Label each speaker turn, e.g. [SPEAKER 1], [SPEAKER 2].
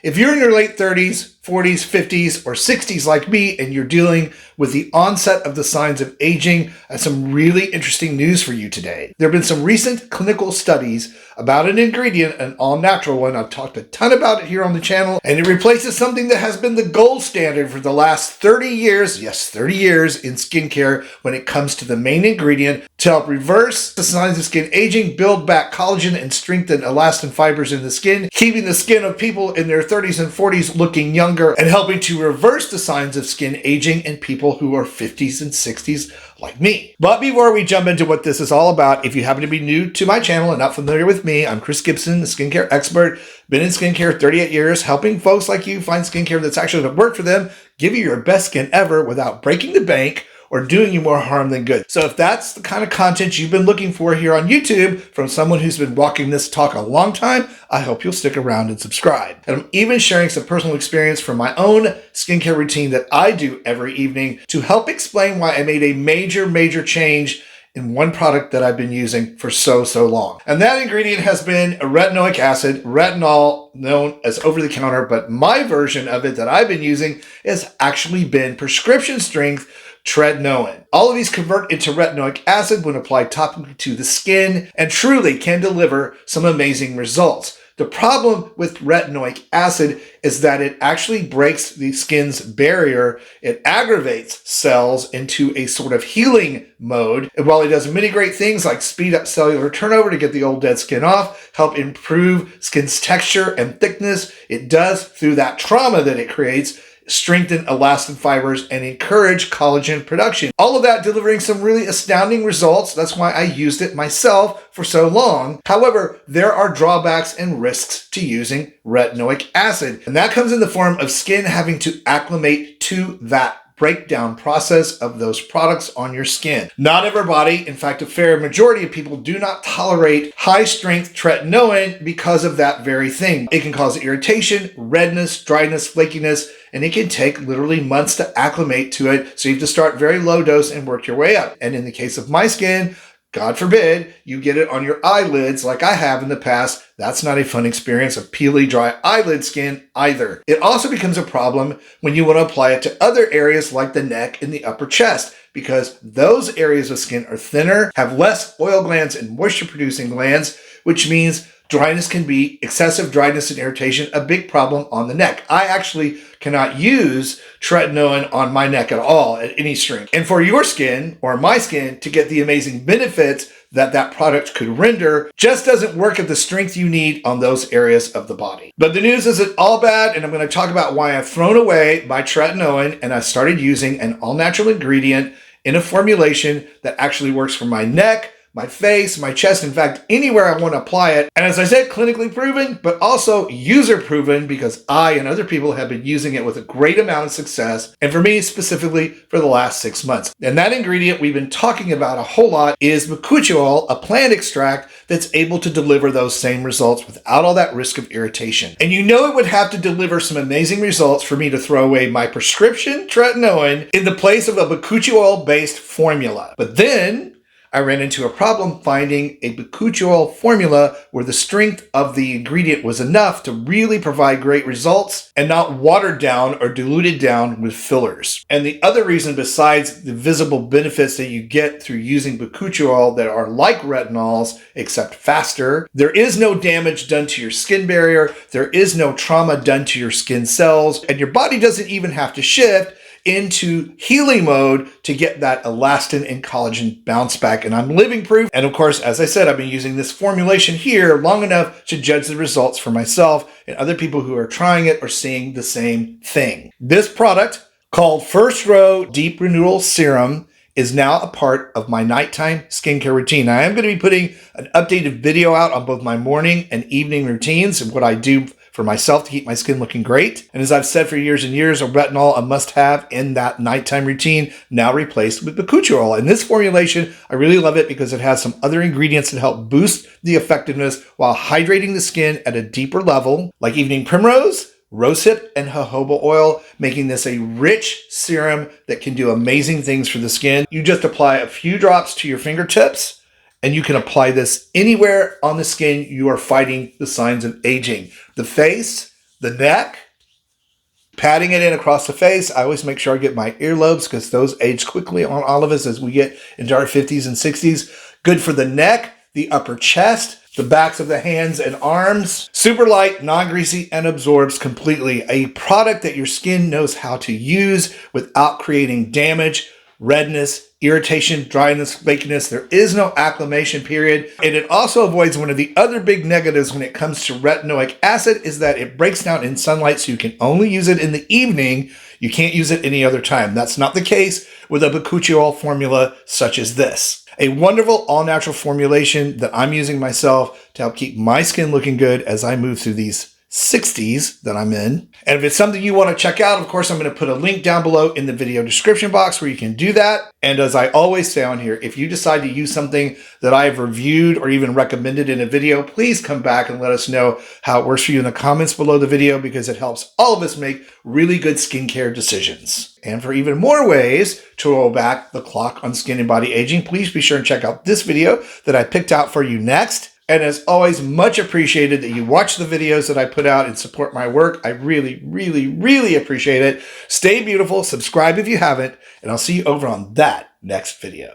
[SPEAKER 1] If you're in your late 30s, 40s, 50s, or 60s like me, and you're dealing with the onset of the signs of aging, I have some really interesting news for you today. There have been some recent clinical studies about an ingredient, an all-natural one. I've talked a ton about it here on the channel, and it replaces something that has been the gold standard for the last 30 years, yes, 30 years in skincare when it comes to the main ingredient to help reverse the signs of skin aging, build back collagen, and strengthen elastin fibers in the skin, keeping the skin of people in their 30s and 40s looking younger, and helping to reverse the signs of skin aging in people who are 50s and 60s like me. But before we jump into what this is all about, if you happen to be new to my channel and not familiar with me, I'm Chris Gibson, the skincare expert. Been in skincare 38 years, helping folks like you find skincare that's actually going to work for them, give you your best skin ever without breaking the bank or doing you more harm than good. So if that's the kind of content you've been looking for here on YouTube from someone who's been walking this talk a long time, I hope you'll stick around and subscribe. And I'm even sharing some personal experience from my own skincare routine that I do every evening to help explain why I made a major change in one product that I've been using for so long. And that ingredient has been retinoic acid, retinol, known as over-the-counter, but my version of it that I've been using has actually been prescription strength tretinoin. All of these convert into retinoic acid when applied topically to the skin and truly can deliver some amazing results. The problem with retinoic acid is that it actually breaks the skin's barrier. It aggravates cells into a sort of healing mode. And while it does many great things like speed up cellular turnover to get the old dead skin off, help improve skin's texture and thickness, it does, through that trauma that it creates, strengthen elastin fibers and encourage collagen production. All of that delivering some really astounding results. That's why I used it myself for so long. However, there are drawbacks and risks to using retinoic acid, and that comes in the form of skin having to acclimate to that breakdown process of those products on your skin. Not everybody, in fact, a fair majority of people do not tolerate high-strength tretinoin because of that very thing. It can cause irritation, redness, dryness, flakiness, and it can take literally months to acclimate to it. So you have to start very low dose and work your way up. And in the case of my skin, God forbid you get it on your eyelids like I have in the past. That's not a fun experience of peely, dry eyelid skin either. It also becomes a problem when you want to apply it to other areas like the neck and the upper chest, because those areas of skin are thinner, have less oil glands and moisture-producing glands, which means dryness can be, excessive dryness and irritation, a big problem on the neck. I actually cannot use tretinoin on my neck at all at any strength. And for your skin, or my skin, to get the amazing benefits that that product could render, just doesn't work at the strength you need on those areas of the body. But the news isn't all bad, and I'm going to talk about why I've thrown away my tretinoin and I started using an all-natural ingredient in a formulation that actually works for my neck, my face, my chest, in fact, anywhere I want to apply it. And as I said, clinically proven, but also user proven, because I and other people have been using it with a great amount of success. And for me specifically for the last 6 months. And that ingredient we've been talking about a whole lot is bakuchiol, a plant extract that's able to deliver those same results without all that risk of irritation. And you know it would have to deliver some amazing results for me to throw away my prescription tretinoin in the place of a bakuchiol based formula. But then I ran into a problem finding a bakuchiol formula where the strength of the ingredient was enough to really provide great results and not watered down or diluted down with fillers. And the other reason, besides the visible benefits that you get through using bakuchiol that are like retinols, except faster, there is no damage done to your skin barrier, there is no trauma done to your skin cells, and your body doesn't even have to shift into healing mode to get that elastin and collagen bounce back. And I'm living proof. And of course, as I said, I've been using this formulation here long enough to judge the results for myself, and other people who are trying it are seeing the same thing. This product, called First Row Deep Renewal Serum, is now a part of my nighttime skincare routine. I am going to be putting an updated video out on both my morning and evening routines and what I do for myself to keep my skin looking great. And as I've said for years and years, a retinol, a must-have in that nighttime routine, now replaced with bakuchiol. And this formulation, I really love it because it has some other ingredients that help boost the effectiveness while hydrating the skin at a deeper level, like evening primrose, rosehip, and jojoba oil, making this a rich serum that can do amazing things for the skin. You just apply a few drops to your fingertips, and you can apply this anywhere on the skin you are fighting the signs of aging. The face, the neck, patting it in across the face. I always make sure I get my earlobes because those age quickly on all of us as we get into our 50s and 60s. Good for the neck, the upper chest, the backs of the hands and arms. Super light, non-greasy, and absorbs completely. A product that your skin knows how to use without creating damage, redness, irritation, dryness, flakiness. There is no acclimation period. And it also avoids one of the other big negatives when it comes to retinoic acid is that it breaks down in sunlight, so you can only use it in the evening. You can't use it any other time. That's not the case with a bakuchiol formula such as this. A wonderful all-natural formulation that I'm using myself to help keep my skin looking good as I move through these 60s that I'm in. And if it's something you want to check out, of course, I'm going to put a link down below in the video description box where you can do that. And as I always say on here, if you decide to use something that I've reviewed or even recommended in a video, please come back and let us know how it works for you in the comments below the video, because it helps all of us make really good skincare decisions. And for even more ways to roll back the clock on skin and body aging, please be sure and check out this video that I picked out for you next. And as always, much appreciated that you watch the videos that I put out and support my work. I really, really, really appreciate it. Stay beautiful, subscribe if you haven't, and I'll see you over on that next video.